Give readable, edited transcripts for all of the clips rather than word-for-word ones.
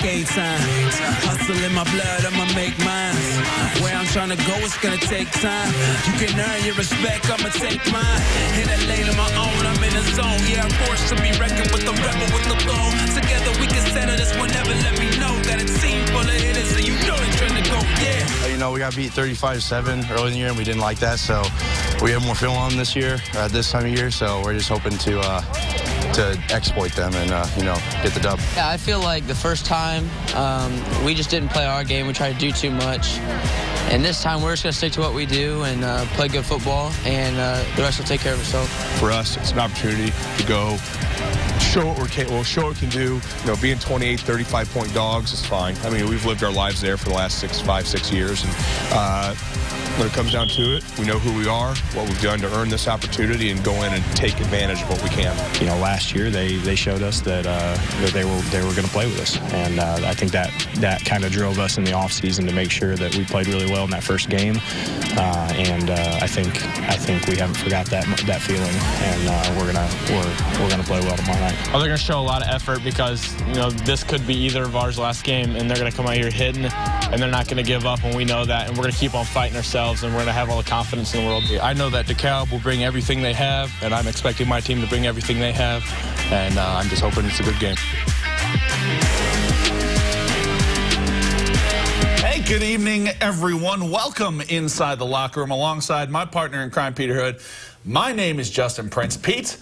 game time. Hustle in my blood, I'ma make mine. Where I'm trying to go, it's gonna take time. You can earn your respect, I'ma take mine. In a lane of my own, I'm in a zone. Yeah, I'm forced to be reckoned with the rebel with the throne. Together we can settle this whenever, let me know. Got a team full of hitters, so you know they're trying to go, yeah. You know, we got beat 35-7 early in the year, and we didn't like that, so we have more film on them this year, this time of year, so we're just hoping to exploit them and, you know, get the dub. Yeah, I feel like the first time we just didn't play our game. We tried to do too much. And this time we're just going to stick to what we do and play good football, and the rest will take care of itself. For us, it's an opportunity to go show what we can do. You know, being 28, 35-point dogs is fine. I mean, we've lived our lives there for the last 5, 6 years. And when it comes down to it, we know who we are, what we've done to earn this opportunity, and go in and take advantage of what we can. You know, last year they showed us that they were going to play with us, and I think that kind of drove us in the offseason to make sure that we played really well in that first game. I think we haven't forgot that feeling, and we're gonna play well tomorrow night. Oh, they're gonna show a lot of effort because, you know, this could be either of ours last game, and they're gonna come out here hitting, and they're not gonna give up, and we know that, and we're gonna keep on fighting ourselves, and we're gonna have all the confidence in the world. I know that DeKalb will bring everything they have, and I'm expecting my team to bring everything they have, and I'm just hoping it's a good game. Hey, good evening, everyone. Welcome inside the locker room alongside my partner in crime, Peter Hood. My name is Justin Prince. Pete,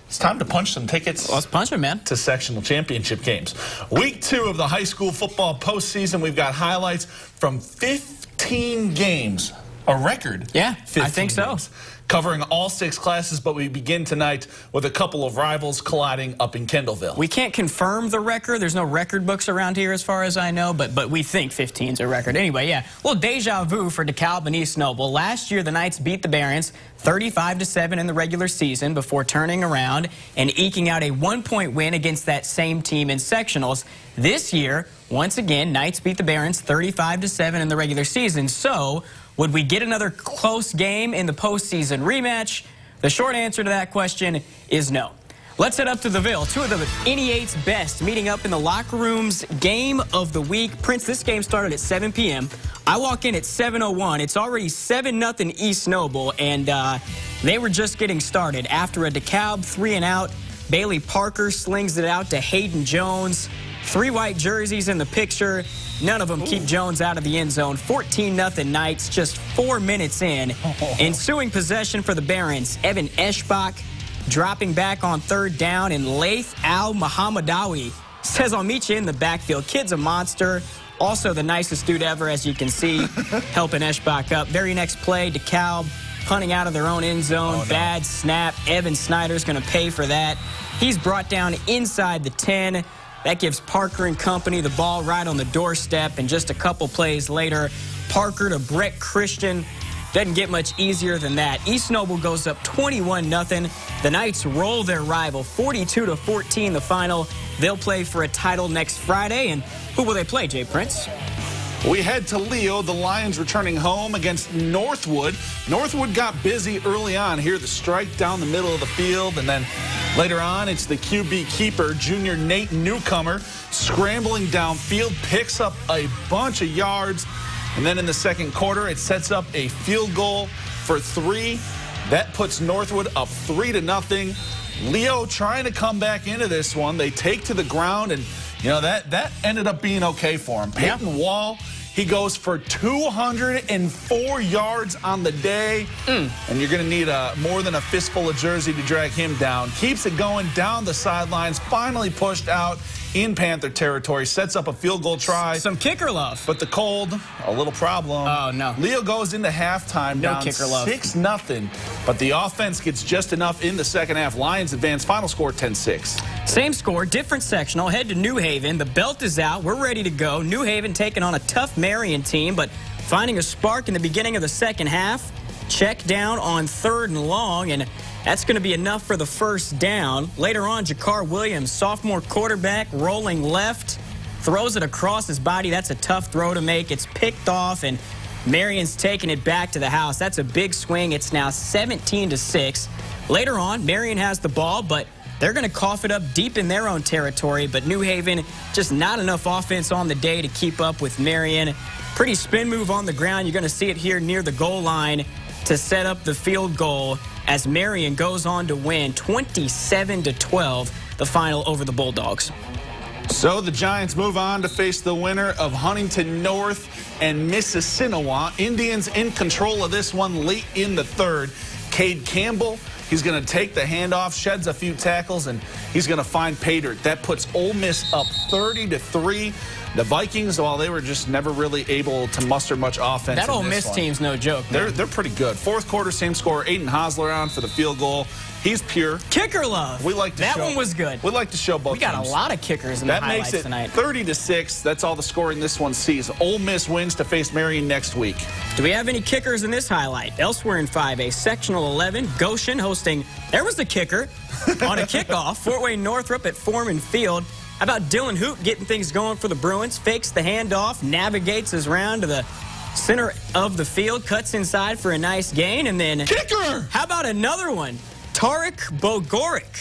it's time to punch some tickets. Let's punch them, man. To sectional championship games. Week 2 of the high school football postseason. We've got highlights from 15 games. A record. Yeah, I think so. Games, covering all 6 classes, but we begin tonight with a couple of rivals colliding up in Kendallville. We can't confirm the record. There's no record books around here as far as I know, but we think 15's a record. Anyway, yeah, a little deja vu for DeKalb and East Noble. Last year, the Knights beat the Barons 35-7 in the regular season before turning around and eking out a 1-point win against that same team in sectionals. This year, once again, Knights beat the Barons 35-7 in the regular season. So, would we get another close game in the postseason rematch? The short answer to that question is no. Let's head up to the Ville. 2 of the NE8's best meeting up in the locker room's game of the week. Prince, this game started at 7 p.m. I walk in at 7:01. It's already 7-0 East Noble, and they were just getting started. After a DeKalb 3-and-out, Bailey Parker slings it out to Hayden Jones. 3 white jerseys in the picture. None of them keep Jones out of the end zone. 14-0 Knights, just 4 minutes in. Ensuing possession for the Barons, Evan Eschbach dropping back on 3rd down, and Laith Al-Muhammadawi says, "I'll meet you in the backfield." Kid's a monster. Also the nicest dude ever, as you can see, helping Eschbach up. Very next play, DeKalb punting out of their own end zone. Oh, no. Bad snap. Evan Snyder's going to pay for that. He's brought down inside the 10. That gives Parker and company the ball right on the doorstep, and just a couple plays later, Parker to Brett Christian. Doesn't get much easier than that. East Noble goes up 21-0. The Knights roll their rival 42-14 the final. They'll play for a title next Friday, and who will they play, Jay Prince? We head to Leo, the Lions returning home against Northwood. Northwood got busy early on here, the strike down the middle of the field, and then later on it's the QB keeper, junior Nate Newcomer, scrambling downfield, picks up a bunch of yards, and then in the second quarter it sets up a field goal for 3. That puts Northwood up 3-0. Leo trying to come back into this one. They take to the ground, and you know, that ended up being okay for him. Peyton Wall, he goes for 204 yards on the day, and you're going to need more than a fistful of jersey to drag him down. Keeps it going down the sidelines, finally pushed out in Panther territory, sets up a field goal try. Some kicker love. But the cold, a little problem. Oh, no. Leo goes into halftime down 6-0, but the offense gets just enough in the second half. Lions advance, final score 10-6. Same score, different sectional. Head to New Haven. The belt is out. We're ready to go. New Haven taking on a tough Marion team, but finding a spark in the beginning of the second half. Check down on 3rd and long, and that's going to be enough for the first down. Later on, Jakar Williams, sophomore quarterback, rolling left, throws it across his body. That's a tough throw to make. It's picked off, and Marion's taking it back to the house. That's a big swing. It's now 17-6. Later on, Marion has the ball, but They're going to cough it up deep in their own territory, but New Haven just not enough offense on the day to keep up with Marion. Pretty spin move on the ground. You're going to see it here near the goal line to set up the field goal as Marion goes on to win 27-12, the final over the Bulldogs. So the Giants move on to face the winner of Huntington North and Mississinewa. Indians in control of this one late in the third. Cade Campbell, he's going to take the handoff, sheds a few tackles, and he's going to find pay dirt. That puts Ole Miss up 30-3. The Vikings, while they were just never really able to muster much offense. That Ole Miss team's no joke. They're pretty good. Fourth quarter, same score. Aiden Hosler on for the field goal. He's pure. Kicker love. We like to that show, one was good. We like to show both. We got teams. A lot of kickers in the highlights tonight. That makes it 30-6. That's all the scoring this one sees. Ole Miss wins to face Marion next week. Do we have any kickers in this highlight? Elsewhere in 5A, Sectional 11, Goshen hosting. There was the kicker on a kickoff. Fort Wayne Northrop at Foreman Field. How about Dylan Hoot getting things going for the Bruins? Fakes the handoff, navigates his round to the center of the field, cuts inside for a nice gain, and then kicker. How about another one? Tarek Bogoric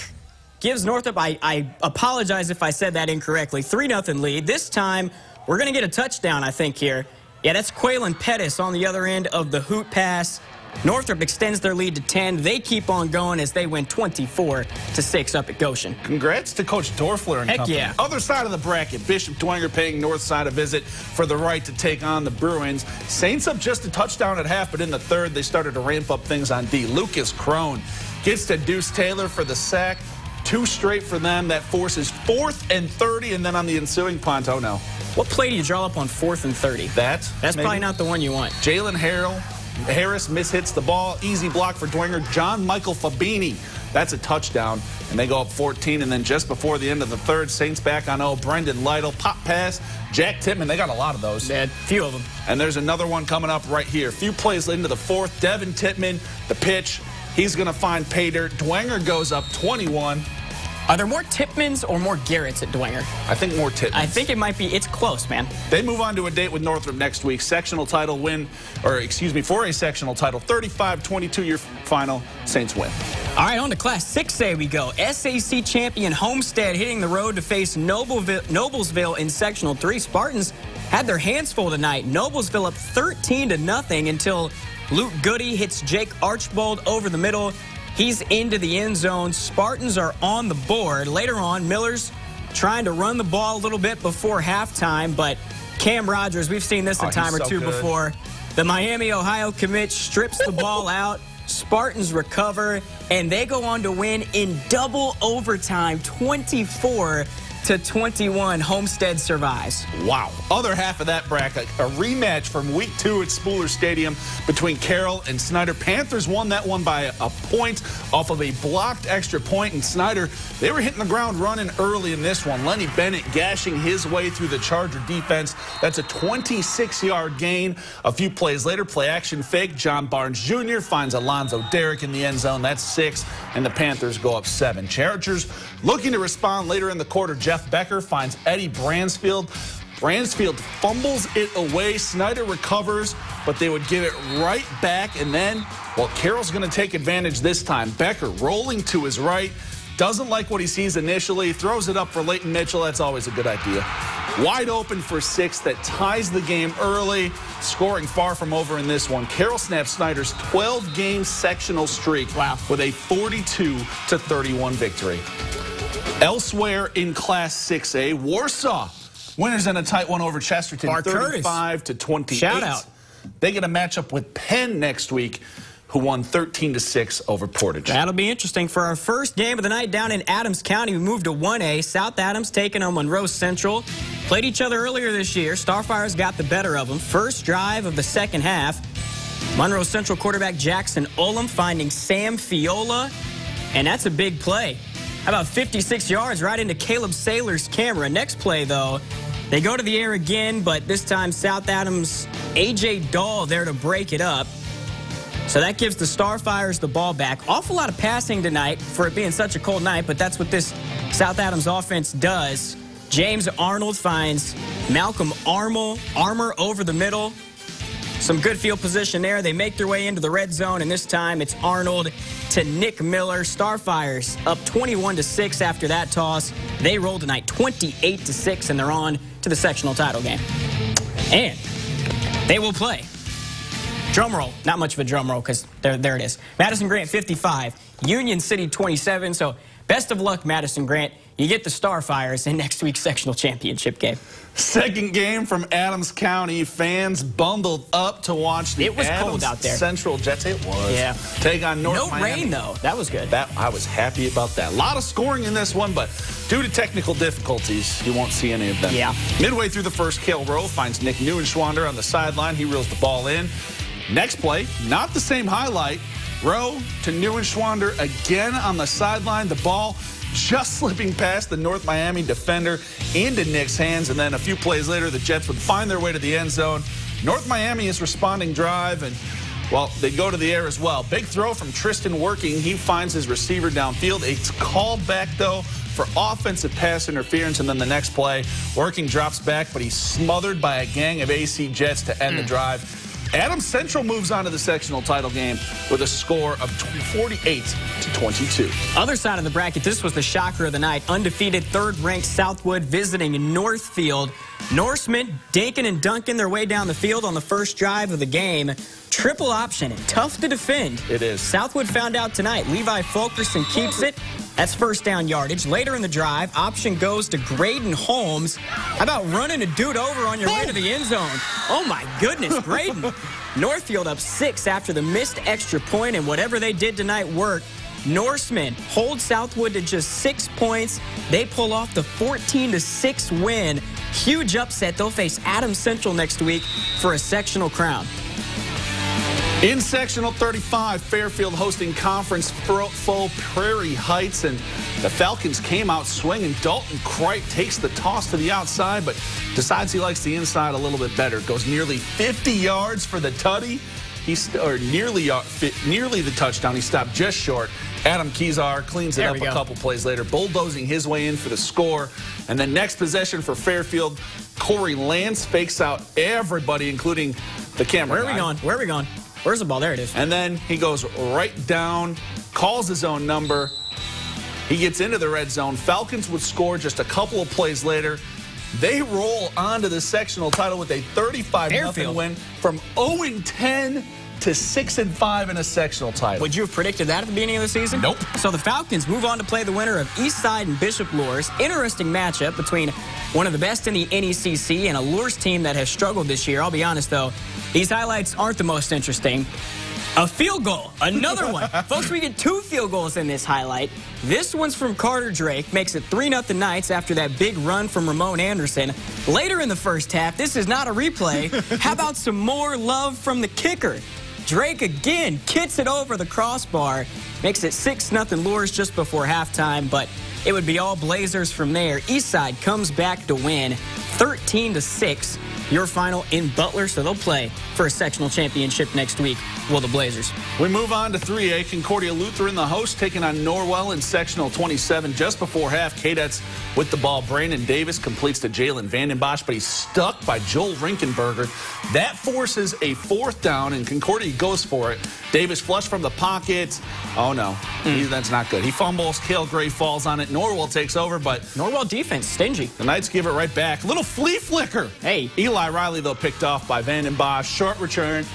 gives Northrop, I apologize if I said that incorrectly, 3-0 lead. This time, we're going to get a touchdown, I think, here. Yeah, that's Quaylen Pettis on the other end of the Hoot pass. Northrop extends their lead to 10. They keep on going as they win 24-6 up at Goshen. Congrats to Coach Dorfler and company. Yeah. Other side of the bracket, Bishop Dwenger paying Northside a visit for the right to take on the Bruins. Saints up just a touchdown at half, but in the third, they started to ramp up things on D. Lucas Crone gets to Deuce Taylor for the sack. 2 straight for them. That forces 4th and 30, and then on the ensuing punt, oh no. What play do you draw up on 4th and 30? That's probably not the one you want. Jalen Harris mishits the ball. Easy block for Dwenger. John Michael Fabini. That's a touchdown. And they go up 14. And then just before the end of the third, Saints back on 0. Brendan Lytle. Pop pass. Jack Tittman. They got a lot of those. Yeah, a few of them. And there's another one coming up right here. A few plays into the fourth. Devin Tittman, the pitch. He's going to find pay dirt. Dwenger goes up 21. Are there more Tippmans or more Garretts at Dwenger? I think more Tippmans. I think it might be. It's close, man. They move on to a date with Northrop next week. Sectional title win, or excuse me, for a sectional title. 35-22 your final. Saints win. All right, on to Class 6A we go. SAC champion Homestead hitting the road to face Noblesville in Sectional 3. Spartans had their hands full tonight. Noblesville up 13-0 until Luke Goody hits Jake Archbold over the middle. He's into the end zone. Spartans are on the board. Later on, Miller's trying to run the ball a little bit before halftime, but Cam Rogers, we've seen this a time or two before. The Miami, Ohio commit strips the ball out. Spartans recover, and they go on to win in double overtime, 24-21. Homestead survives. Wow. Other half of that bracket, a rematch from week 2 at Spooler Stadium between Carroll and Snyder. Panthers won that one by a point off of a blocked extra point, and Snyder, they were hitting the ground running early in this one. Lenny Bennett gashing his way through the Charger defense. That's a 26-yard gain. A few plays later, play action fake. John Barnes Jr. finds Alonzo Derrick in the end zone. That's 6, and the Panthers go up 7. Chargers looking to respond later in the quarter. Jeff Becker finds Eddie Bransfield. Bransfield fumbles it away. Snyder recovers, but they would give it right back. And then, well, Carroll's going to take advantage this time. Becker rolling to his right. Doesn't like what he sees initially. Throws it up for Leighton Mitchell. That's always a good idea. Wide open for 6. That ties the game early. Scoring far from over in this one. Carroll snaps Snyder's 12-game sectional streak with a 42-31 victory. Elsewhere in Class 6A, Warsaw winners in a tight one over Chesterton, 35-28. Shout out. They get a matchup with Penn next week, who won 13-6 over Portage. That'll be interesting. For our first game of the night down in Adams County, we moved to 1A. South Adams taking on Monroe Central. Played each other earlier this year. Starfires got the better of them. First drive of the second half. Monroe Central quarterback Jackson Ullum finding Sam Fiola, and that's a big play. How about 56 yards right into Caleb Saylor's camera. Next play, though, they go to the air again, but this time South Adams' A.J. Dahl there to break it up. So that gives the Starfires the ball back. Awful lot of passing tonight for it being such a cold night, but that's what this South Adams offense does. James Arnold finds Malcolm Armour over the middle. Some good field position there. They make their way into the red zone, and this time it's Arnold to Nick Miller. Starfires up 21-6 after that toss. They roll tonight 28-6, and they're on to the sectional title game. And they will play. Drum roll. Not much of a drum roll because there it is. Madison Grant 55, Union City 27. So best of luck, Madison Grant. You get the Starfires in next week's sectional championship game. Second game from Adams County. Fans bundled up to watch the It was Adams cold out there. Central Jets. It was. Yeah. Take on North Miami. No rain, though. That was good. I was happy about that. A lot of scoring in this one, but due to technical difficulties, you won't see any of them. Yeah. Midway through the first, Cale Rowe finds Nick Neuenschwander on the sideline. He reels the ball in. Next play, not the same highlight. Rowe to Neuenschwander again on the sideline. The ball just slipping past the North Miami defender into Nick's hands, and then a few plays later, the Jets would find their way to the end zone. North Miami is responding drive, and, well, they go to the air as well. Big throw from Tristan Working. He finds his receiver downfield. It's called back, though, for offensive pass interference, and then the next play, Working drops back, but he's smothered by a gang of AC Jets to end the drive. Adams Central moves on to the sectional title game with a score of 48-22. Other side of the bracket, this was the shocker of the night. Undefeated third-ranked Southwood visiting Northfield. Norsemen dinking and dunking their way down the field on the first drive of the game. Triple option, tough to defend. It is. Southwood found out tonight. Levi Fulkerson keeps it. That's first down yardage. Later in the drive, option goes to Graydon Holmes. How about running a dude over on your way to the end zone? Oh, my goodness, Graydon. Northfield up 6 after the missed extra point, and whatever they did tonight worked. Norsemen hold Southwood to just 6 points. They pull off the 14-6 win. Huge upset. They'll face Adams Central next week for a sectional crown. In sectional 35, Fairfield hosting conference foe Prairie Heights, and the Falcons came out swinging. Dalton Cripe takes the toss to the outside, but decides he likes the inside a little bit better. Goes nearly 50 yards for the tutty. Nearly the touchdown. He stopped just short. Adam Kezar cleans it up a couple plays later, bulldozing his way in for the score. And then next possession for Fairfield, Corey Lance fakes out everybody, including the camera guy. Where are we going? Where's the ball? There it is. And then he goes right down, calls his own number. He gets into the red zone. Falcons would score just a couple of plays later. They roll onto the sectional title with a 35-0 win from 0-10 to 6-5 in a sectional title. Would you have predicted that at the beginning of the season? Nope. So the Falcons move on to play the winner of Eastside and Bishop Luers. Interesting matchup between one of the best in the NECC and a Luers team that has struggled this year. I'll be honest, though, these highlights aren't the most interesting. A field goal, another one. Folks, we get 2 field goals in this highlight. This one's from Carter Drake, makes it 3-0 Knights after that big run from Ramon Anderson. Later in the first half, this is not a replay. How about some more love from the kicker? Drake again kits it over the crossbar, makes it 6-0 Luers just before halftime, but it would be all Blazers from there. Eastside comes back to win 13-6. Your final in Butler, so they'll play for a sectional championship next week. Will the Blazers? We move on to 3A. Concordia Lutheran, the host, taking on Norwell in sectional 27. Just before half, Cadets with the ball. Brandon Davis completes to Jalen Vandenbosch, but he's stuck by Joel Rinkenberger. That forces a 4th down, and Concordia goes for it. Davis flush from the pocket. Oh, no. That's not good. He fumbles. Cale Gray falls on it. Norwell takes over, but Norwell defense, stingy. The Knights give it right back. Little flea flicker. Hey. Eli Riley, though, picked off by Vandenbosch. Short return.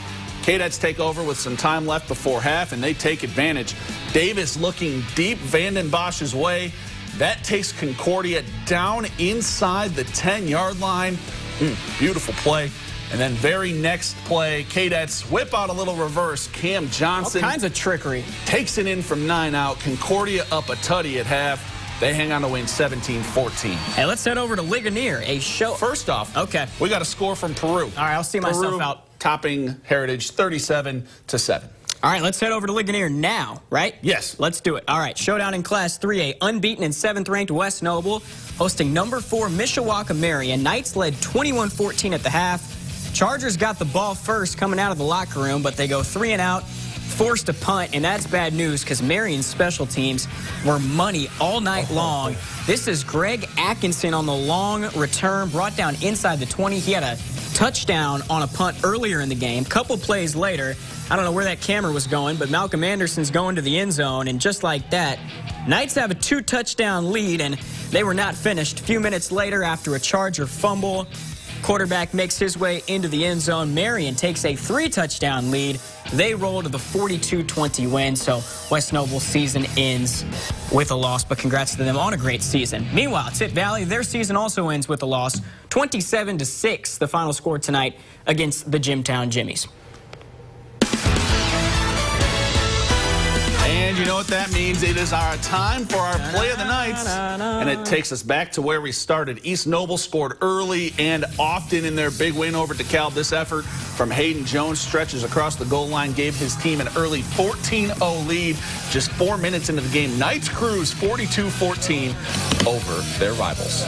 Cadets take over with some time left before half, and they take advantage. Davis looking deep Vandenbosch's way. That takes Concordia down inside the 10-yard line. Beautiful play. And then very next play, Cadets whip out a little reverse. Cam Johnson. All kinds of trickery. Takes it in from 9 out. Concordia up a tutty at half. They hang on to win 17-14. Hey, let's head over to Ligonier. First off, okay, we got a score from Peru. All right, I'll see myself out. Topping Heritage 37-7. All right, let's head over to Ligonier now, right? Yes. Let's do it. All right, showdown in Class 3A. Unbeaten and 7th-ranked West Noble hosting number 4 Mishawaka Marion. Knights led 21-14 at the half. Chargers got the ball first coming out of the locker room, but they go 3 and out. Forced a punt, and that's bad news because Marion's special teams were money all night long. This is Greg Atkinson on the long return, brought down inside the 20. He had a touchdown on a punt earlier in the game. Couple plays later, I don't know where that camera was going, but Malcolm Anderson's going to the end zone, and just like that, Knights have a 2-touchdown lead, and they were not finished. A few minutes later, after a Charger fumble, quarterback makes his way into the end zone. Marion takes a 3-touchdown lead. They roll to the 42-20 win, so West Noble's season ends with a loss, but congrats to them on a great season. Meanwhile, Tit Valley, their season also ends with a loss, 27-6, the final score tonight against the Jimtown Jimmies. And you know what that means? It is our time for our play of the nights. And it takes us back to where we started. East Noble scored early and often in their big win over DeKalb. This effort from Hayden Jones stretches across the goal line, gave his team an early 14-0 lead just 4 minutes into the game. Knights cruise 42-14 over their rivals.